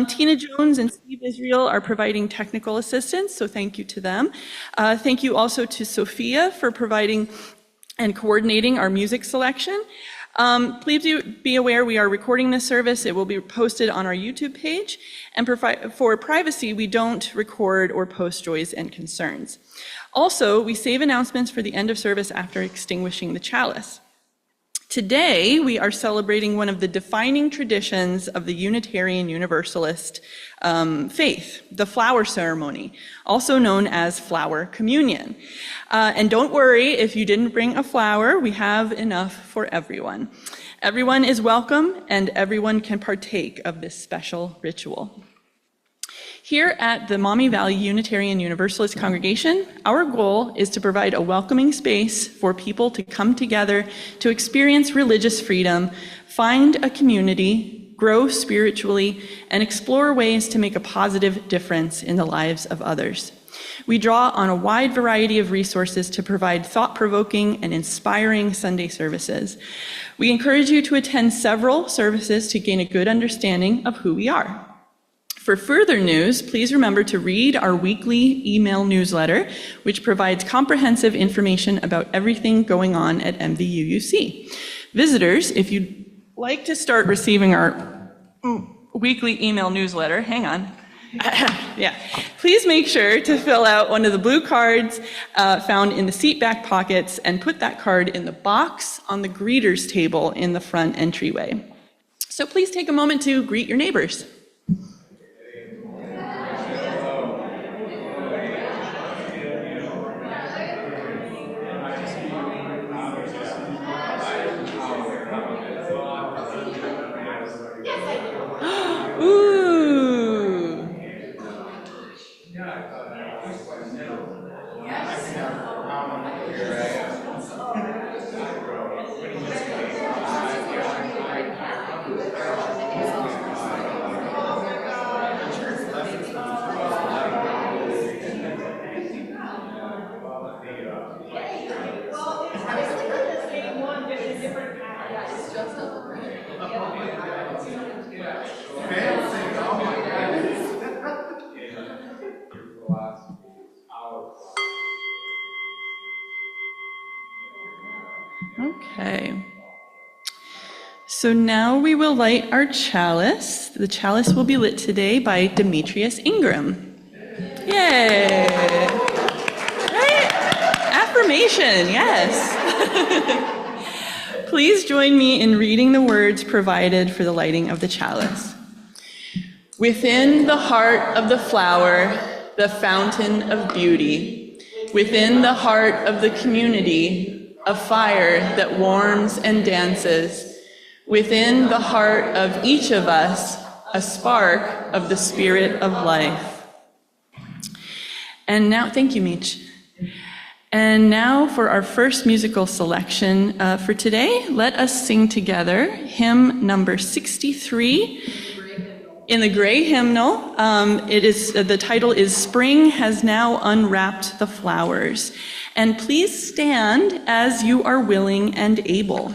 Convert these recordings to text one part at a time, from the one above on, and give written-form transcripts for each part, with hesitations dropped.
Tina Jones and Steve Israel are providing technical assistance, so thank you to them. Thank you also to Sophia for providing and coordinating our music selection. Please be aware we are recording this service. It will be posted on our YouTube page. And for privacy, we don't record or post joys and concerns. Also, we save announcements for the end of service after extinguishing the chalice. Today, we are celebrating one of the defining traditions of the Unitarian Universalist faith, the flower ceremony, also known as flower communion. And don't worry if you didn't bring a flower, we have enough for everyone. Everyone is welcome and everyone can partake of this special ritual. Here at the Maumee Valley Unitarian Universalist congregation, our goal is to provide a welcoming space for people to come together to experience religious freedom, find a community, grow spiritually, and explore ways to make a positive difference in the lives of others. We draw on a wide variety of resources to provide thought-provoking and inspiring Sunday services. We encourage you to attend several services to gain a good understanding of who we are. For further news, please remember to read our weekly email newsletter, which provides comprehensive information about everything going on at MVUUC. Visitors, if you'd like to start receiving our weekly email newsletter, hang on. Please make sure to fill out one of the blue cards found in the seat back pockets and put that card in the box on the greeters table in the front entryway. So please take a moment to greet your neighbors. Okay. So now we will light our chalice. The chalice will be lit today by Demetrius Ingram. Yay! Right? Affirmation, yes. Please join me in reading the words provided for the lighting of the chalice. Within the heart of the flower, the fountain of beauty. Within the heart of the community, a fire that warms and dances. Within the heart of each of us, a spark of the spirit of life. And now, thank you, Meech. And now for our first musical selection for today, let us sing together hymn number 63 in the gray hymnal. The title is Spring Has Now Unwrapped the Flowers. And please stand as you are willing and able.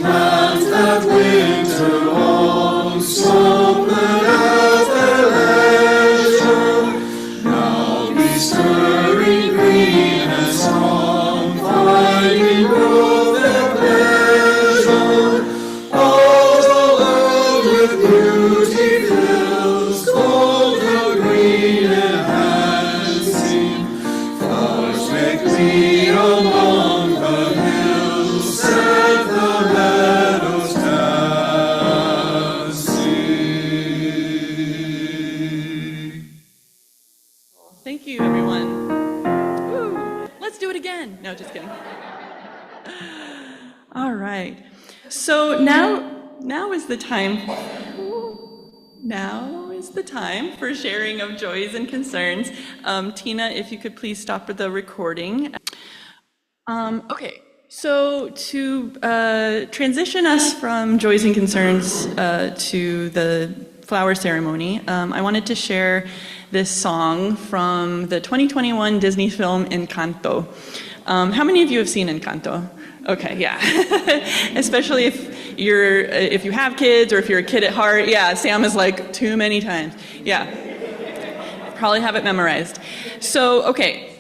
Plant that winter long, so again. No, just kidding. All right. So now is the time. Now is the time for sharing of joys and concerns. Tina, if you could please stop the recording. Okay, so to transition us from joys and concerns to the flower ceremony, I wanted to share this song from the 2021 Disney film Encanto. How many of you have seen Encanto? Okay, yeah. Especially if you have kids or if you're a kid at heart. Yeah, Sam is like too many times. Yeah, probably have it memorized. So, okay,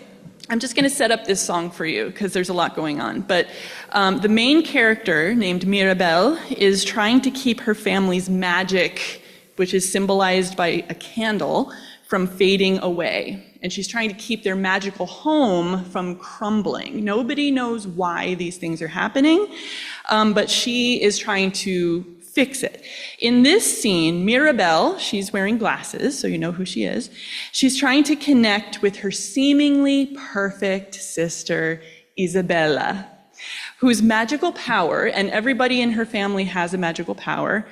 I'm just going to set up this song for you because there's a lot going on. But the main character, named Mirabel, is trying to keep her family's magic, which is symbolized by a candle, from fading away. And she's trying to keep their magical home from crumbling. Nobody knows why these things are happening, but she is trying to fix it. In this scene, Mirabel, she's wearing glasses, so you know who she is. She's trying to connect with her seemingly perfect sister, Isabella, whose magical power, and everybody in her family has a magical power,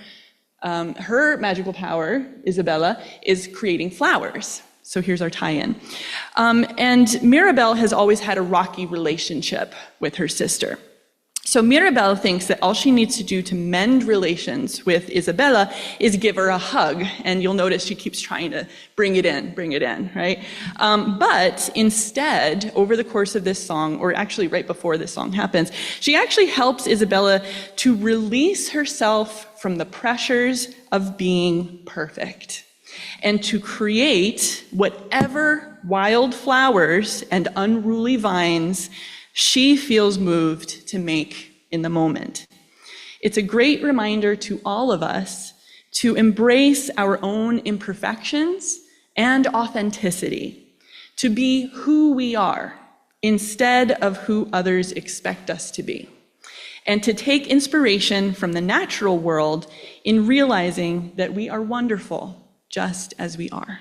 her magical power, Isabella, is creating flowers. So here's our tie-in. And Mirabel has always had a rocky relationship with her sister. So Mirabel thinks that all she needs to do to mend relations with Isabella is give her a hug. And you'll notice she keeps trying to bring it in, right? But instead, over the course of this song, or actually right before this song happens, she actually helps Isabella to release herself from the pressures of being perfect and to create whatever wild flowers and unruly vines she feels moved to make in the moment. It's a great reminder to all of us to embrace our own imperfections and authenticity, to be who we are instead of who others expect us to be, and to take inspiration from the natural world in realizing that we are wonderful just as we are.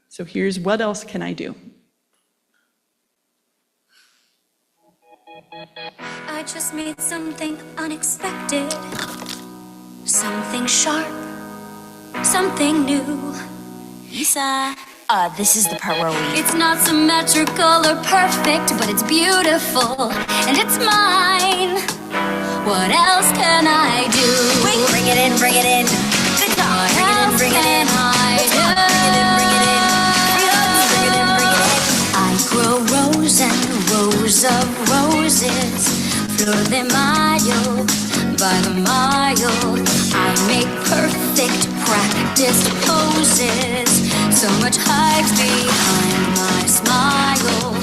So here's What Else Can I Do? I just made something unexpected, something sharp, something new. Lisa, this is the part where it's not symmetrical or perfect, but it's beautiful, and it's mine. What else can I do? Wait, bring it in, bring it in. Good talk. Bring it in, bring it in. Bring it in, bring it in. Bring it in, bring it in. I grow rows and rows of roses, flor de mayo, by the mile. I make perfect practiced poses, so much hype behind my smile.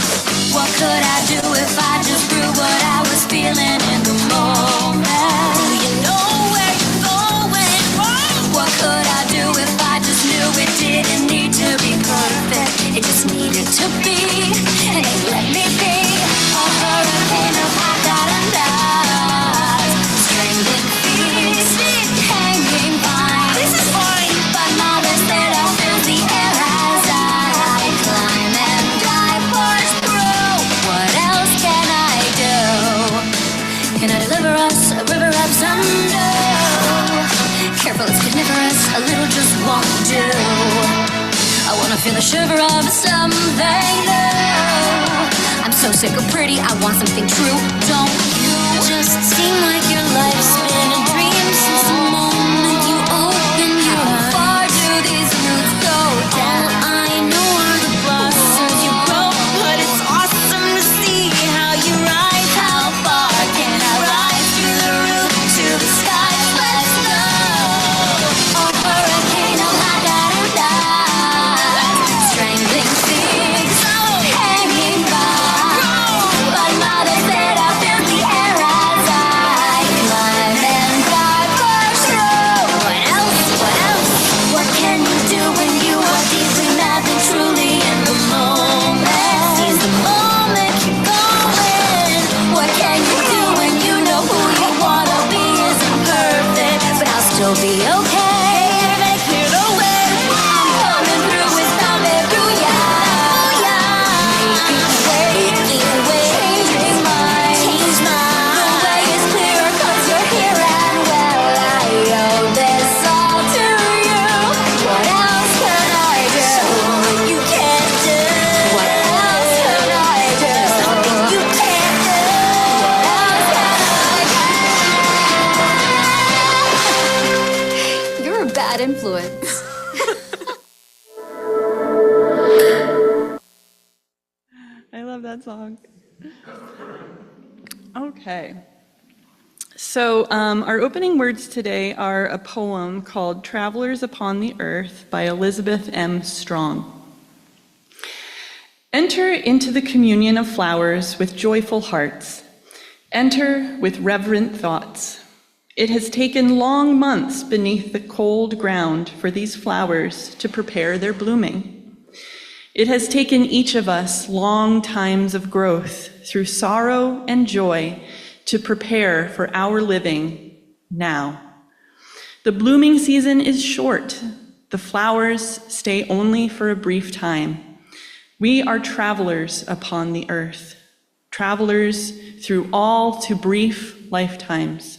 What could I do if I just grew what I was feeling in the moment? Do you know where you're going wrong? What could I do if I just knew it didn't need to be perfect? It just needed to be, and it let me be. A hurricane of hot strangling feet, hanging vines. This is fine, but now this little fills the air as I climb and dive, push through. What else can I do? Can I deliver us a river of thunder? Careful, it's carnivorous, a little just won't do. I wanna feel the shiver of something new. I'm so sick of pretty, I want something true. Don't you just seem like your life's been a dream since the moment you open your eyes? How far do these roots go down? All I know are the blossoms you grow, but it's awesome to see how you rise. How far can I rise through the roof to the sky? Let's go. A hurricane of hot strangling things, hanging by. But mother said I feel the air as I climb and that song. Okay. So our opening words today are a poem called Travelers Upon the Earth by Elizabeth M. Strong. Enter into the communion of flowers with joyful hearts. Enter with reverent thoughts. It has taken long months beneath the cold ground for these flowers to prepare their blooming. It has taken each of us long times of growth through sorrow and joy to prepare for our living now. The blooming season is short. The flowers stay only for a brief time. We are travelers upon the earth, travelers through all too brief lifetimes.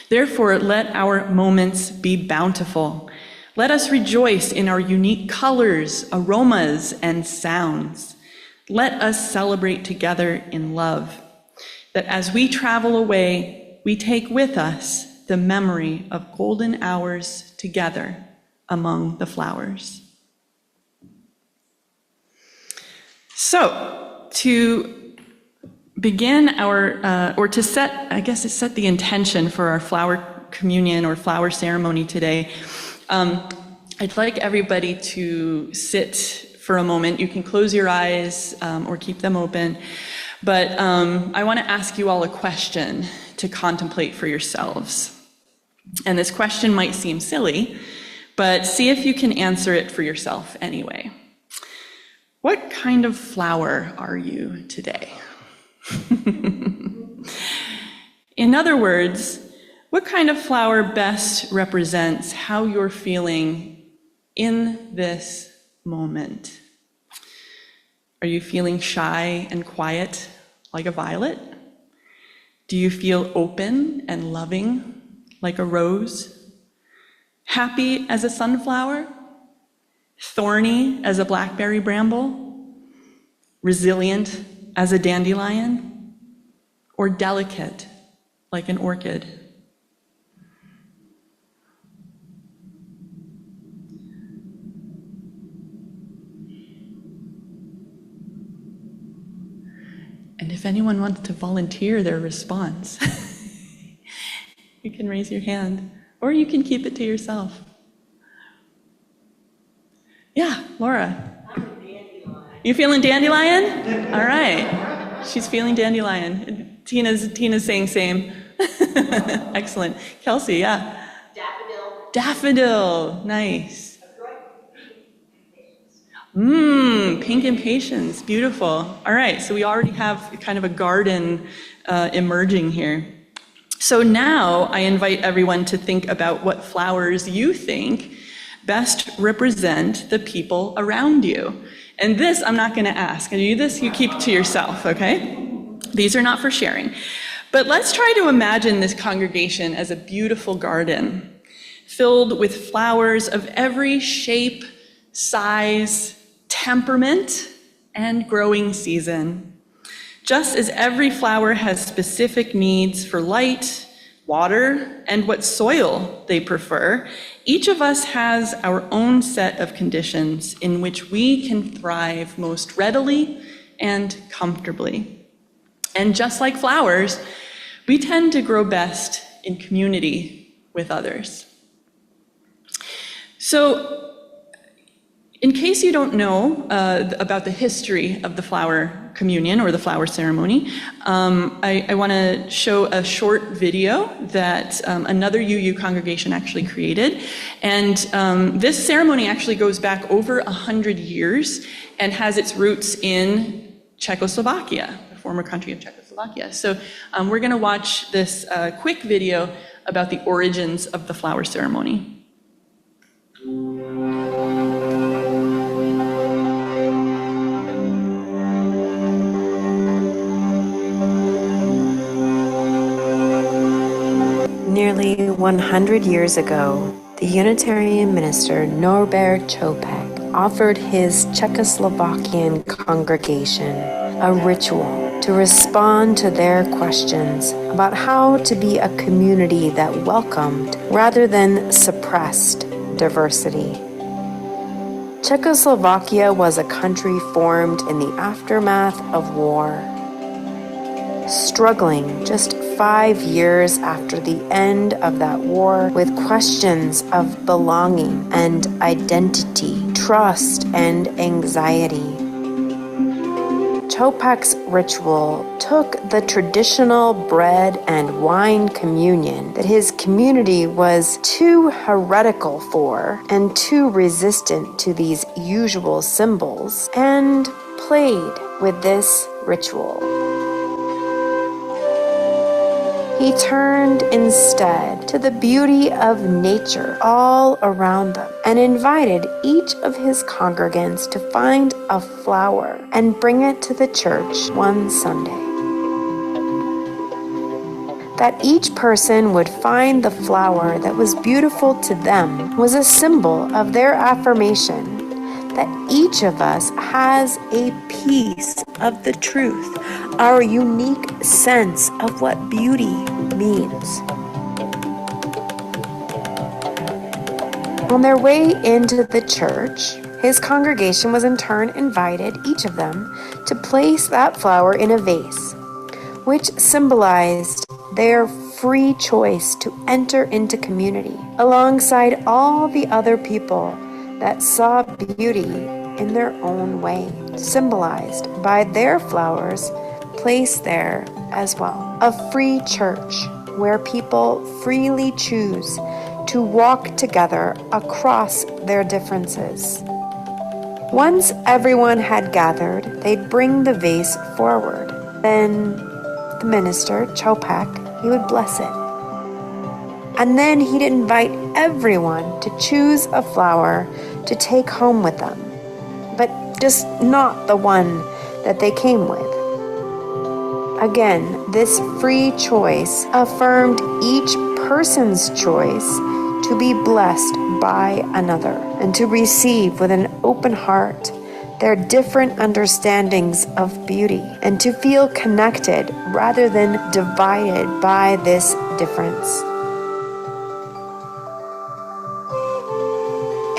Therefore, let our moments be bountiful. Let us rejoice in our unique colors, aromas, and sounds. Let us celebrate together in love, that as we travel away, we take with us the memory of golden hours together among the flowers. So, to begin to set the intention for our flower communion or flower ceremony today, I'd like everybody to sit for a moment. You can close your eyes or keep them open, but I want to ask you all a question to contemplate for yourselves. And this question might seem silly, but see if you can answer it for yourself anyway. What kind of flower are you today? In other words, what kind of flower best represents how you're feeling in this moment? Are you feeling shy and quiet like a violet? Do you feel open and loving like a rose? Happy as a sunflower? Thorny as a blackberry bramble? Resilient as a dandelion? Or delicate like an orchid? And if anyone wants to volunteer their response, you can raise your hand, or you can keep it to yourself. Yeah, Laura. I'm a dandelion. You feeling dandelion? All right. She's feeling dandelion. Tina's saying same. Excellent. Kelsey, yeah. Daffodil. Daffodil. Nice. Pink impatience. Beautiful. All right, so we already have kind of a garden emerging here. So now I invite everyone to think about what flowers you think best represent the people around you. And this I'm not going to ask. And you keep to yourself, okay? These are not for sharing. But let's try to imagine this congregation as a beautiful garden filled with flowers of every shape, size, temperament, and growing season. Just as every flower has specific needs for light, water, and what soil they prefer, each of us has our own set of conditions in which we can thrive most readily and comfortably. And just like flowers, we tend to grow best in community with others. So, in case you don't know about the history of the flower communion or the flower ceremony, I want to show a short video that another UU congregation actually created. And this ceremony actually goes back over 100 years and has its roots in Czechoslovakia, the former country of Czechoslovakia. So we're going to watch this quick video about the origins of the flower ceremony. Nearly 100 years ago, the Unitarian minister Norbert Čopek offered his Czechoslovakian congregation a ritual to respond to their questions about how to be a community that welcomed rather than suppressed diversity. Czechoslovakia was a country formed in the aftermath of war, struggling just 5 years after the end of that war with questions of belonging and identity, trust and anxiety. Chopak's ritual took the traditional bread and wine communion that his community was too heretical for and too resistant to these usual symbols, and played with this ritual. He turned instead to the beauty of nature all around them and invited each of his congregants to find a flower and bring it to the church one Sunday. That each person would find the flower that was beautiful to them was a symbol of their affirmation that each of us has a piece of the truth, our unique sense of what beauty means. On their way into the church, his congregation was in turn invited, each of them, to place that flower in a vase, which symbolized their free choice to enter into community alongside all the other people that saw beauty in their own way, symbolized by their flowers placed there as well. A free church where people freely choose to walk together across their differences. Once everyone had gathered, they'd bring the vase forward. Then the minister, Chopak, he would bless it. And then he'd invite everyone to choose a flower to take home with them, but just not the one that they came with. Again, this free choice affirmed each person's choice to be blessed by another and to receive with an open heart their different understandings of beauty and to feel connected rather than divided by this difference.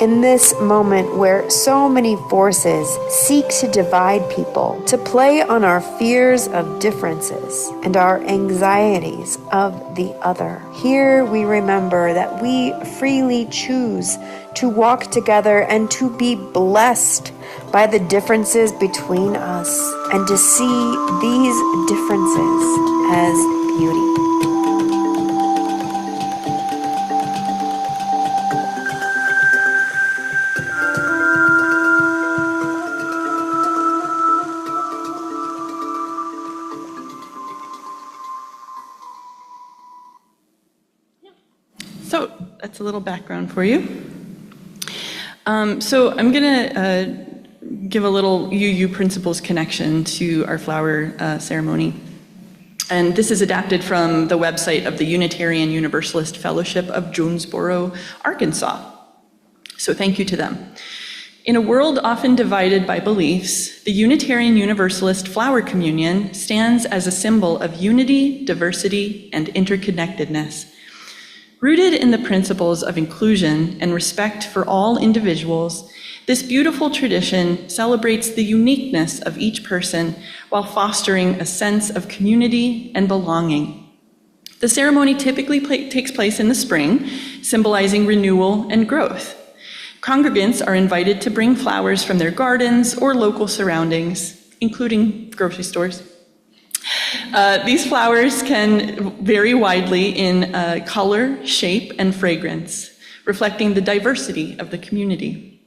In this moment where so many forces seek to divide people, to play on our fears of differences and our anxieties of the other, here we remember that we freely choose to walk together and to be blessed by the differences between us and to see these differences as beauty. So that's a little background for you. So I'm going to give a little UU principles connection to our flower ceremony. And this is adapted from the website of the Unitarian Universalist Fellowship of Jonesboro, Arkansas. So thank you to them. In a world often divided by beliefs, the Unitarian Universalist Flower Communion stands as a symbol of unity, diversity, and interconnectedness. Rooted in the principles of inclusion and respect for all individuals, this beautiful tradition celebrates the uniqueness of each person while fostering a sense of community and belonging. The ceremony typically takes place in the spring, symbolizing renewal and growth. Congregants are invited to bring flowers from their gardens or local surroundings, including grocery stores. These flowers can vary widely in color, shape, and fragrance, reflecting the diversity of the community.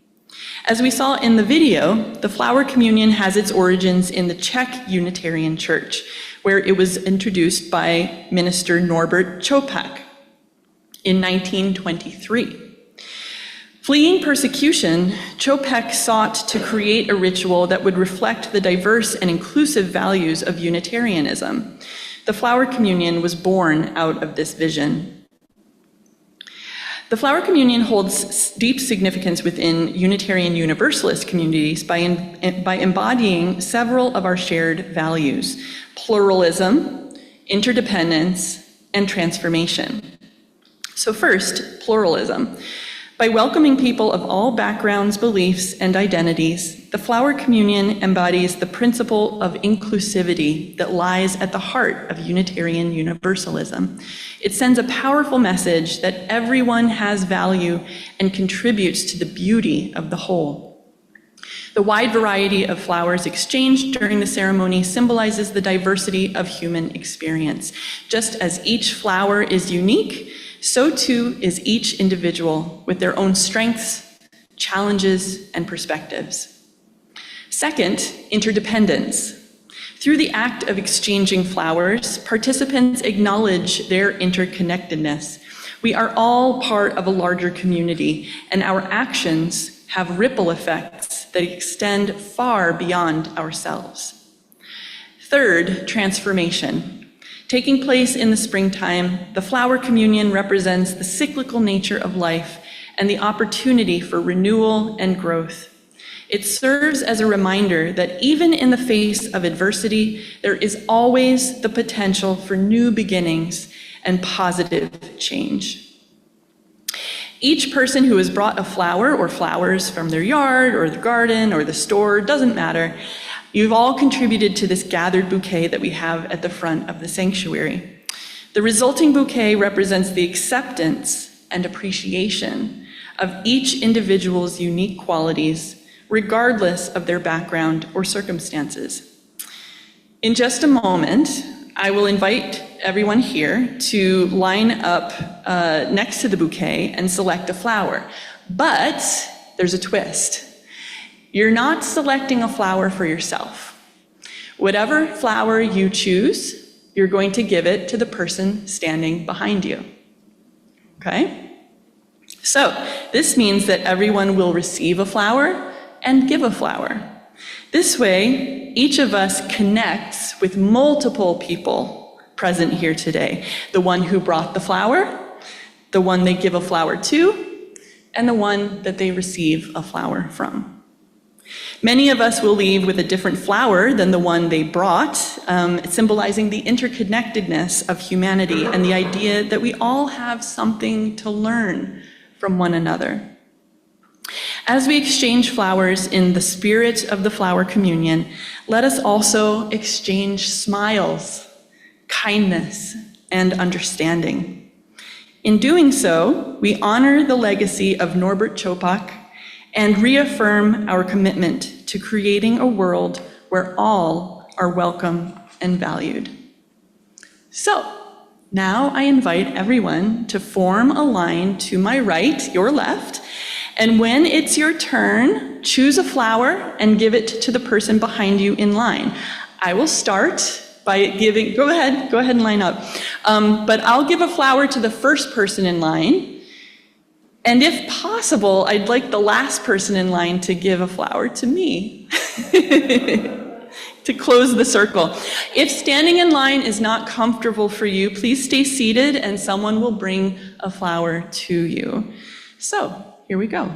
As we saw in the video, the flower communion has its origins in the Czech Unitarian Church, where it was introduced by Minister Norbert Chopak in 1923. Fleeing persecution, Chopak sought to create a ritual that would reflect the diverse and inclusive values of Unitarianism. The flower communion was born out of this vision. The flower communion holds deep significance within Unitarian Universalist communities by embodying several of our shared values: pluralism, interdependence, and transformation. So first, pluralism. By welcoming people of all backgrounds, beliefs, and identities, the Flower Communion embodies the principle of inclusivity that lies at the heart of Unitarian Universalism. It sends a powerful message that everyone has value and contributes to the beauty of the whole. The wide variety of flowers exchanged during the ceremony symbolizes the diversity of human experience. Just as each flower is unique, so too is each individual with their own strengths, challenges, and perspectives. Second, interdependence. Through the act of exchanging flowers, participants acknowledge their interconnectedness. We are all part of a larger community, and our actions have ripple effects that extend far beyond ourselves. Third, transformation. Taking place in the springtime, the Flower Communion represents the cyclical nature of life and the opportunity for renewal and growth. It serves as a reminder that even in the face of adversity, there is always the potential for new beginnings and positive change. Each person who has brought a flower or flowers from their yard or the garden or the store, doesn't matter, you've all contributed to this gathered bouquet that we have at the front of the sanctuary. The resulting bouquet represents the acceptance and appreciation of each individual's unique qualities, regardless of their background or circumstances. In just a moment, I will invite everyone here to line up next to the bouquet and select a flower. But there's a twist. You're not selecting a flower for yourself. Whatever flower you choose, you're going to give it to the person standing behind you. Okay? So this means that everyone will receive a flower and give a flower. This way, each of us connects with multiple people present here today. The one who brought the flower, the one they give a flower to, and the one that they receive a flower from. Many of us will leave with a different flower than the one they brought, symbolizing the interconnectedness of humanity and the idea that we all have something to learn from one another. As we exchange flowers in the spirit of the Flower Communion, let us also exchange smiles, kindness, and understanding. In doing so, we honor the legacy of Norbert Chopak and reaffirm our commitment to creating a world where all are welcome and valued. So, now I invite everyone to form a line to my right, your left, and when it's your turn, choose a flower and give it to the person behind you in line. I will start by giving, go ahead and line up. But I'll give a flower to the first person in line. And if possible, I'd like the last person in line to give a flower to me, to close the circle. If standing in line is not comfortable for you, please stay seated and someone will bring a flower to you. So, here we go.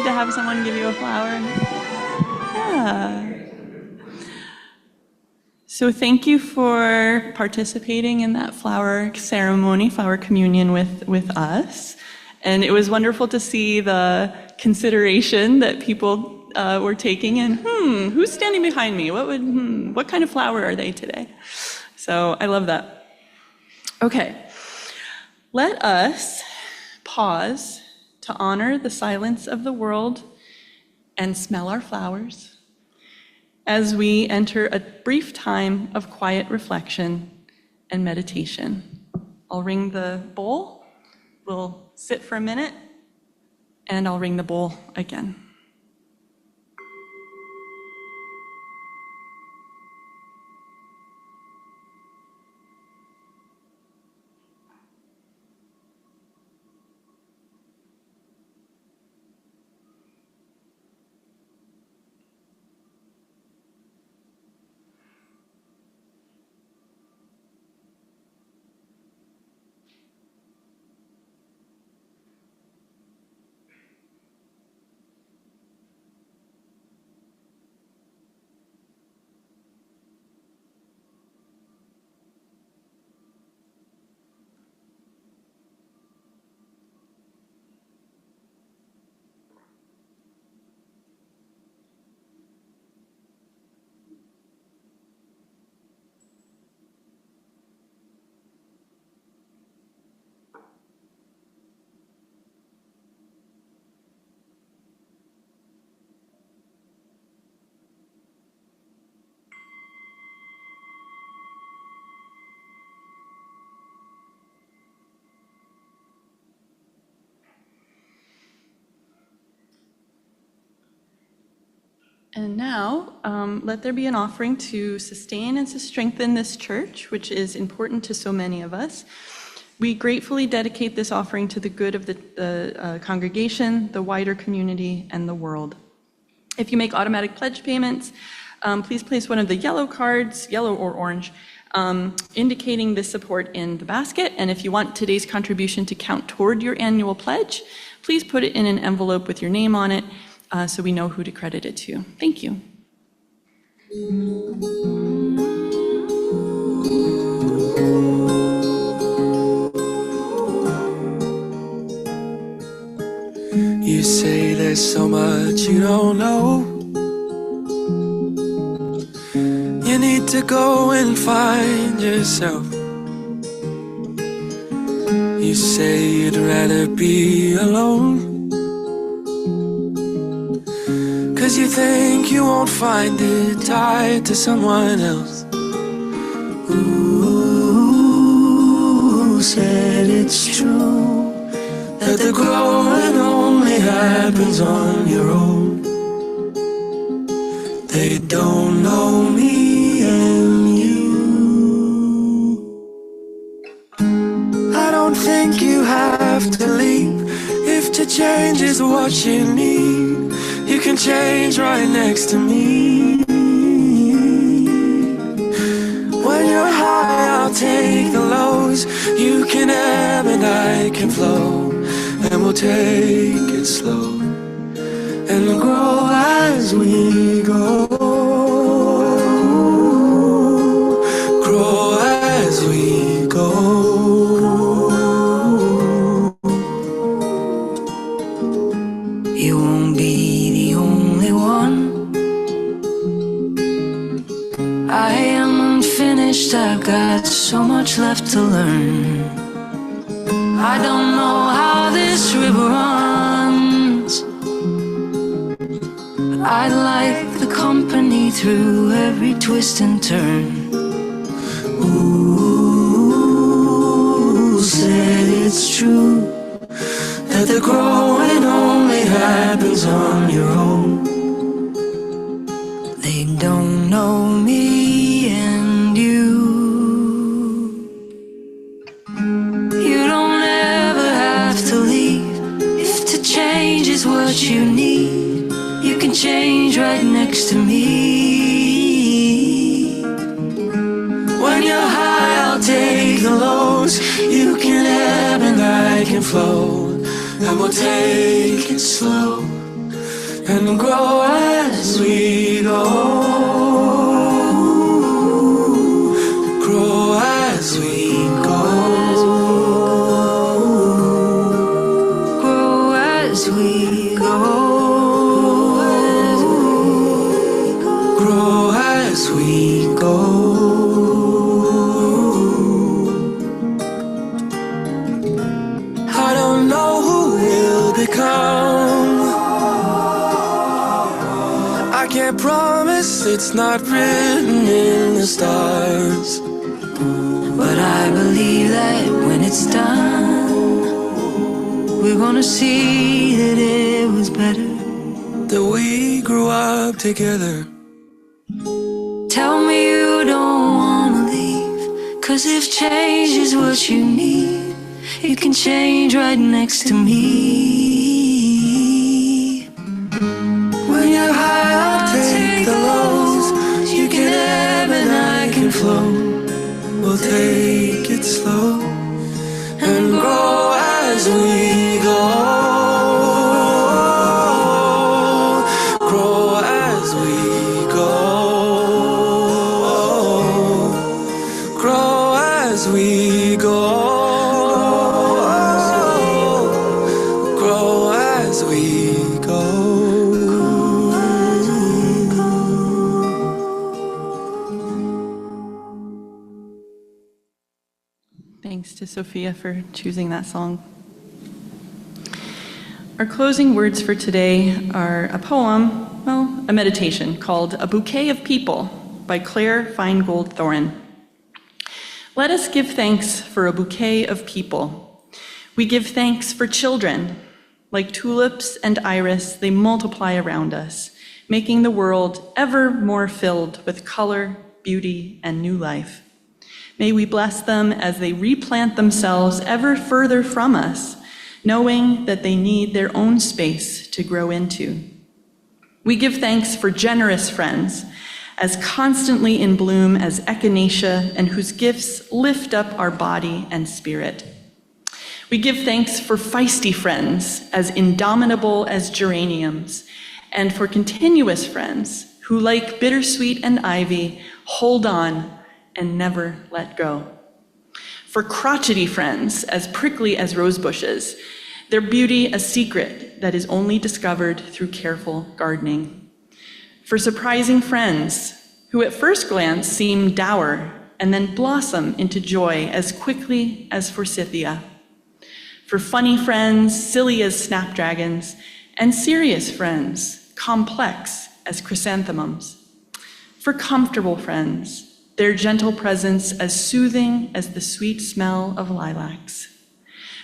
to have someone give you a flower? Yeah. So thank you for participating in that flower ceremony, flower communion with us. And it was wonderful to see the consideration that people were taking in, who's standing behind me? What kind of flower are they today? So I love that. Okay, let us pause to honor the silence of the world and smell our flowers as we enter a brief time of quiet reflection and meditation. I'll ring the bowl, we'll sit for a minute, and I'll ring the bowl again. And now, let there be an offering to sustain and to strengthen this church, which is important to so many of us. We gratefully dedicate this offering to the good of the congregation, the wider community, and the world. If you make automatic pledge payments, please place one of the yellow cards, yellow or orange, indicating this support in the basket. And if you want today's contribution to count toward your annual pledge, please put it in an envelope with your name on it, so we know who to credit it to. Thank you. You say there's so much you don't know. You need to go and find yourself. You say you'd rather be alone, 'cause you think you won't find it tied to someone else. Ooh, said it's true that the growing only happens on your own. They don't know me and you. I don't think you have to leave if to change is what you need. You can change right next to me. When you're high, I'll take the lows. You can ebb and I can flow, and we'll take it slow and grow as we go. Grow as we go. You won't be the only one. I am unfinished, I've got so much left to learn. I don't know how this river runs. I like the company through every twist and turn. Ooh, said it's true that the growing only happens on your own. They don't know me and you. You don't ever have to leave if to change is what you need. You can change right next to me. When you're high, I'll take the lows. You can ebb and I can flow, and we'll take it slow and grow as we go. Grow as we go. Grow as we go. Grow as we go. I don't know who we'll become. I can't promise, it's not written in the stars. But I believe that when it's done, we're gonna see that it was better that we grew up together. Tell me you don't wanna leave, 'cause if change is what you need, you can change right next to me. When you're high, I'll take the lows. You can ebb and I can flow. We'll take it slow and grow as we go. Grow as we go. Grow as we go. Grow as we go. Thanks to Sophia for choosing that song. Our closing words for today are a poem, a meditation called A Bouquet of People by Claire Feingold Thorin. Let us give thanks for a bouquet of people. We give thanks for children. Like tulips and iris, they multiply around us, making the world ever more filled with color, beauty, and new life. May we bless them as they replant themselves ever further from us, knowing that they need their own space to grow into. We give thanks for generous friends, as constantly in bloom as echinacea, and whose gifts lift up our body and spirit. We give thanks for feisty friends, as indomitable as geraniums, and for continuous friends who, like bittersweet and ivy, hold on and never let go. For crotchety friends, as prickly as rose bushes, their beauty a secret that is only discovered through careful gardening. For surprising friends, who at first glance seem dour and then blossom into joy as quickly as forsythia. For funny friends, silly as snapdragons, and serious friends, complex as chrysanthemums. For comfortable friends, their gentle presence as soothing as the sweet smell of lilacs.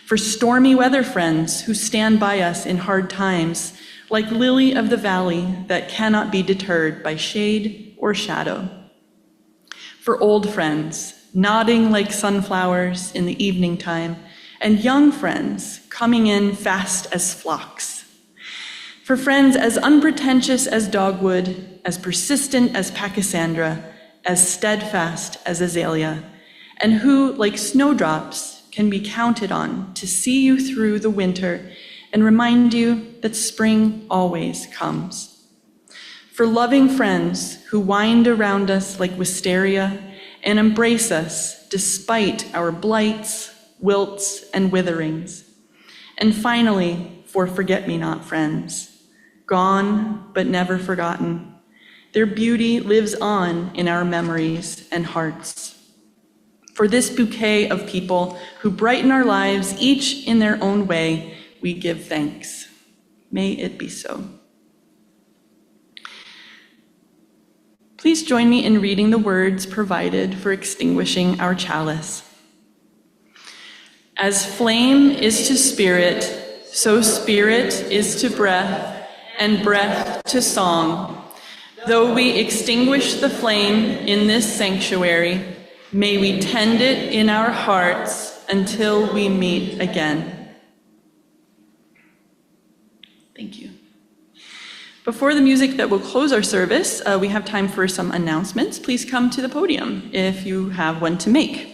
For stormy weather friends who stand by us in hard times, like lily of the valley that cannot be deterred by shade or shadow. For old friends, nodding like sunflowers in the evening time, and young friends coming in fast as flocks. For friends as unpretentious as dogwood, as persistent as pachysandra, as steadfast as azalea, and who, like snowdrops, can be counted on to see you through the winter and remind you that spring always comes. For loving friends who wind around us like wisteria and embrace us despite our blights, wilts, and witherings. And finally, for forget-me-not friends, gone but never forgotten. Their beauty lives on in our memories and hearts. For this bouquet of people who brighten our lives, each in their own way, we give thanks. May it be so. Please join me in reading the words provided for extinguishing our chalice. As flame is to spirit, so spirit is to breath, and breath to song. Though we extinguish the flame in this sanctuary, may we tend it in our hearts until we meet again. Thank you. Before the music that will close our service, we have time for some announcements. Please come to the podium if you have one to make.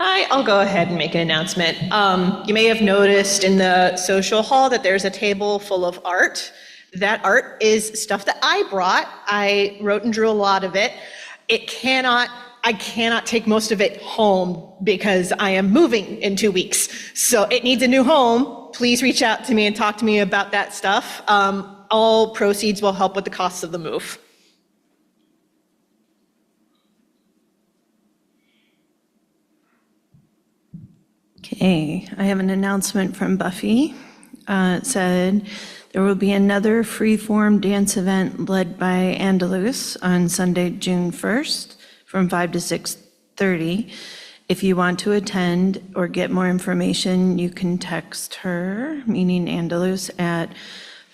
Hi, I'll go ahead and make an announcement. You may have noticed in the social hall that there's a table full of art. That art is stuff that I brought. I wrote and drew a lot of it. I cannot take most of it home because I am moving in 2 weeks. So it needs a new home. Please reach out to me and talk to me about that stuff. All proceeds will help with the costs of the move. Okay, I have an announcement from Buffy. It said there will be another free-form dance event led by Andalus on Sunday, June 1st from 5 to 6:30. If you want to attend or get more information, you can text her, meaning Andalus, at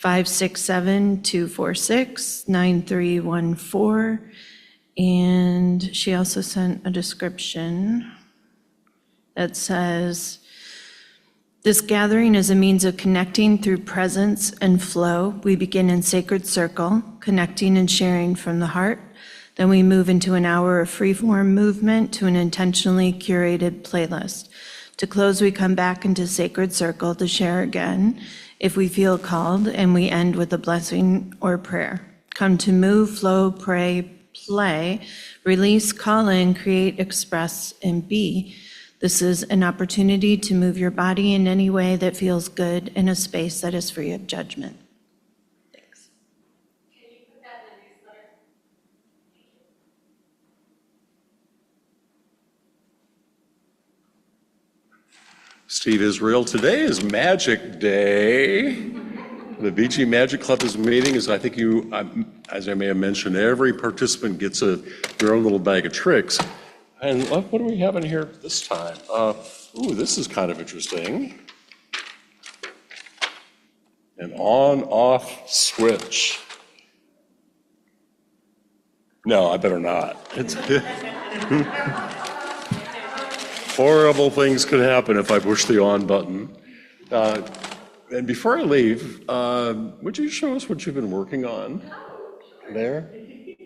567-246-9314. And she also sent a description that says, this gathering is a means of connecting through presence and flow. We begin in sacred circle, connecting and sharing from the heart. Then we move into an hour of free-form movement to an intentionally curated playlist. To close, we come back into sacred circle to share again if we feel called, and we end with a blessing or prayer. Come to move, flow, pray, play, release, call in, create, express, and be. This is an opportunity to move your body in any way that feels good in a space that is free of judgment. Thanks. Can you put that in the newsletter? Steve Israel, today is Magic Day. The VG Magic Club is meeting, as I think you, as I may have mentioned, every participant gets their own little bag of tricks. And what do we have in here this time? Ooh, this is kind of interesting. An on-off switch. No, I better not. Horrible things could happen if I push the on button. And before I leave, would you show us what you've been working on? There?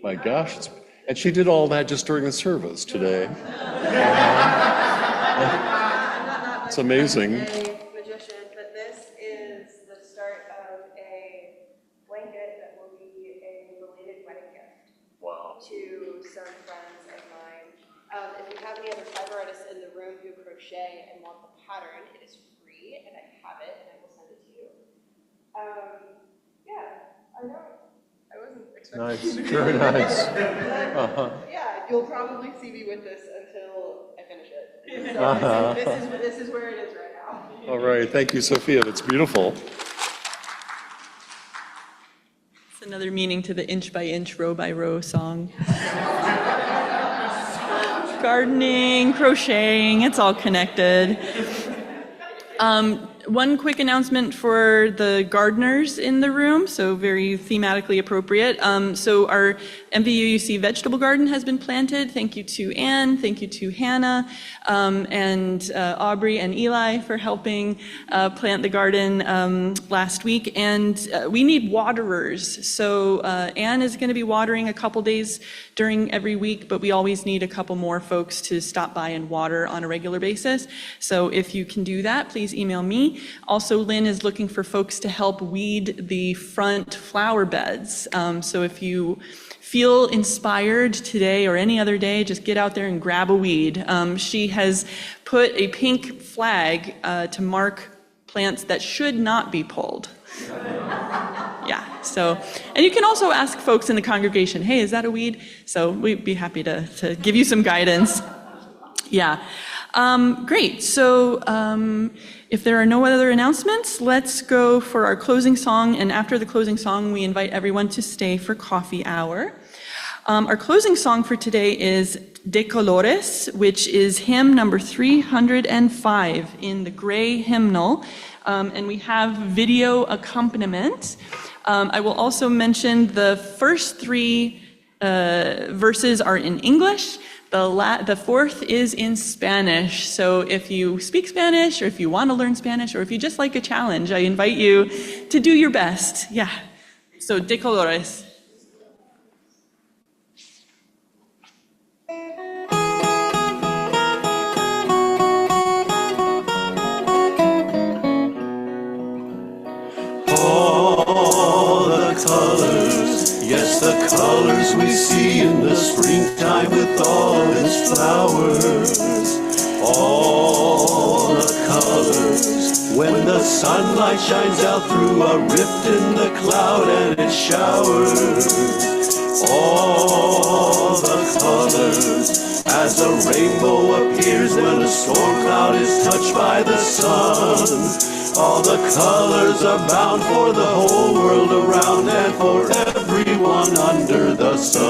My gosh, and she did all that just during the service today. It's amazing. I'm not a magician, but this is the start of a blanket that will be a belated wedding gift. Wow. To some friends of mine. If you have any other fiber artists in the room who crochet and want the pattern, it is free, and I have it, and I will send it to you. Yeah, I know. I wasn't expecting Nice, you to do very that. nice. Yeah, you'll probably see me with this until I finish it. So this is where it is right now. All right, thank you, Sophia. That's beautiful. It's another meaning to the inch by inch, row by row song. Gardening, crocheting, it's all connected. One quick announcement for the gardeners in the room, so very thematically appropriate. So our MVUUC vegetable garden has been planted. Thank you to Anne, thank you to Hannah, and Aubrey and Eli for helping plant the garden last week. And we need waterers. So Anne is going to be watering a couple days during every week, but we always need a couple more folks to stop by and water on a regular basis. So if you can do that, please email me. Also, Lynn is looking for folks to help weed the front flower beds. So if you feel inspired today or any other day, just get out there and grab a weed. She has put a pink flag to mark plants that should not be pulled. Yeah, so, and you can also ask folks in the congregation, hey, is that a weed? So we'd be happy to give you some guidance. Yeah. Great. So if there are no other announcements, let's go for our closing song. And after the closing song, we invite everyone to stay for coffee hour. Our closing song for today is De Colores, which is hymn number 305 in the gray hymnal. And we have video accompaniment. I will also mention the first three verses are in English. The fourth is in Spanish. So if you speak Spanish, or if you want to learn Spanish, or if you just like a challenge, I invite you to do your best. Yeah. So, De Colores. all its flowers, all the colors. When the sunlight shines out through a rift in the cloud and it showers, all the colors. As a rainbow appears when a storm cloud is touched by the sun, all the colors are bound for the whole world around and for everyone under the sun.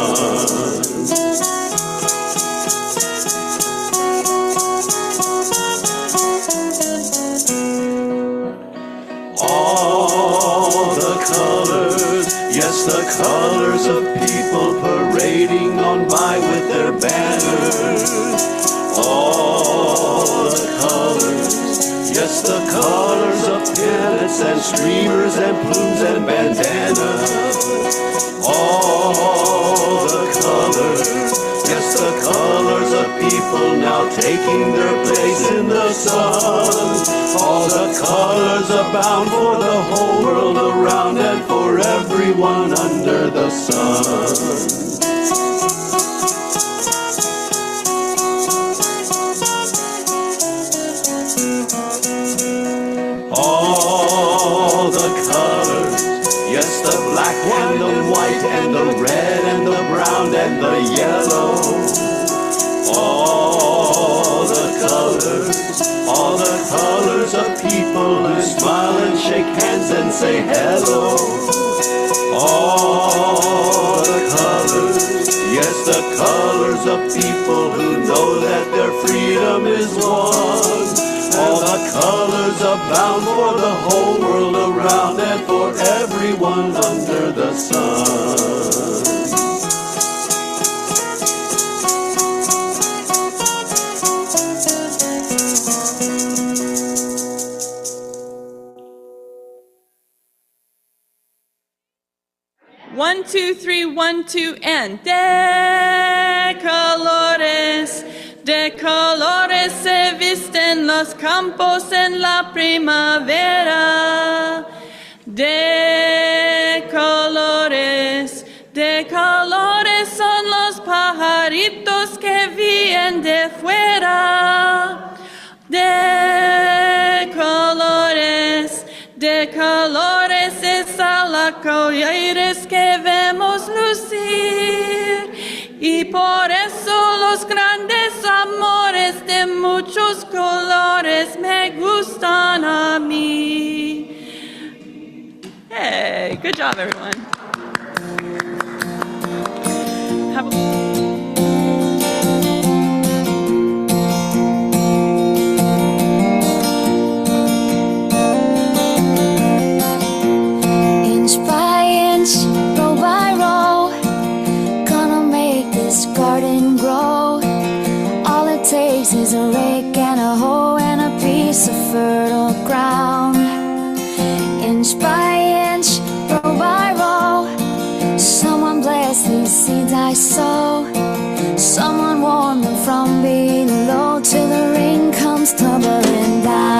All the colors, yes, the colors of people parading on by with their banners. All the colors, yes, the colors of pennants and streamers and plumes and bandanas. All the colors, yes, the colors of people now taking their place in the sun. All the colors abound for the whole world around and for everyone under the sun. All the colors, yes, the black and the white and the red and the brown and the yellow. All the colors of people who smile and shake hands and say hello. All the colors, yes, the colors of people who know that their freedom is won. All the colors abound for the whole world around and for everyone under the sun. One, two, three, 1, 2, and de colores se visten los campos en la primavera. De colores son los pajaritos que vienen de fuera. De colores es al arcoíris que vemos lucir, y por eso los grandes amores de muchos colores me gustan a mí. Hey, good job, everyone. Have a row by row, gonna make this garden grow. All it takes is a rake and a hoe and a piece of fertile ground. Inch by inch, row by row, someone bless these seeds I sow. Someone warm them from below till the rain comes tumbling down.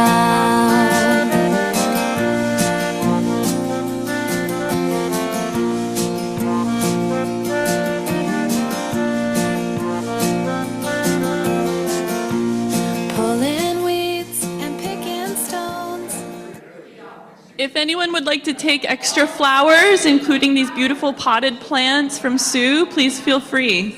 If anyone would like to take extra flowers, including these beautiful potted plants from Sue, please feel free.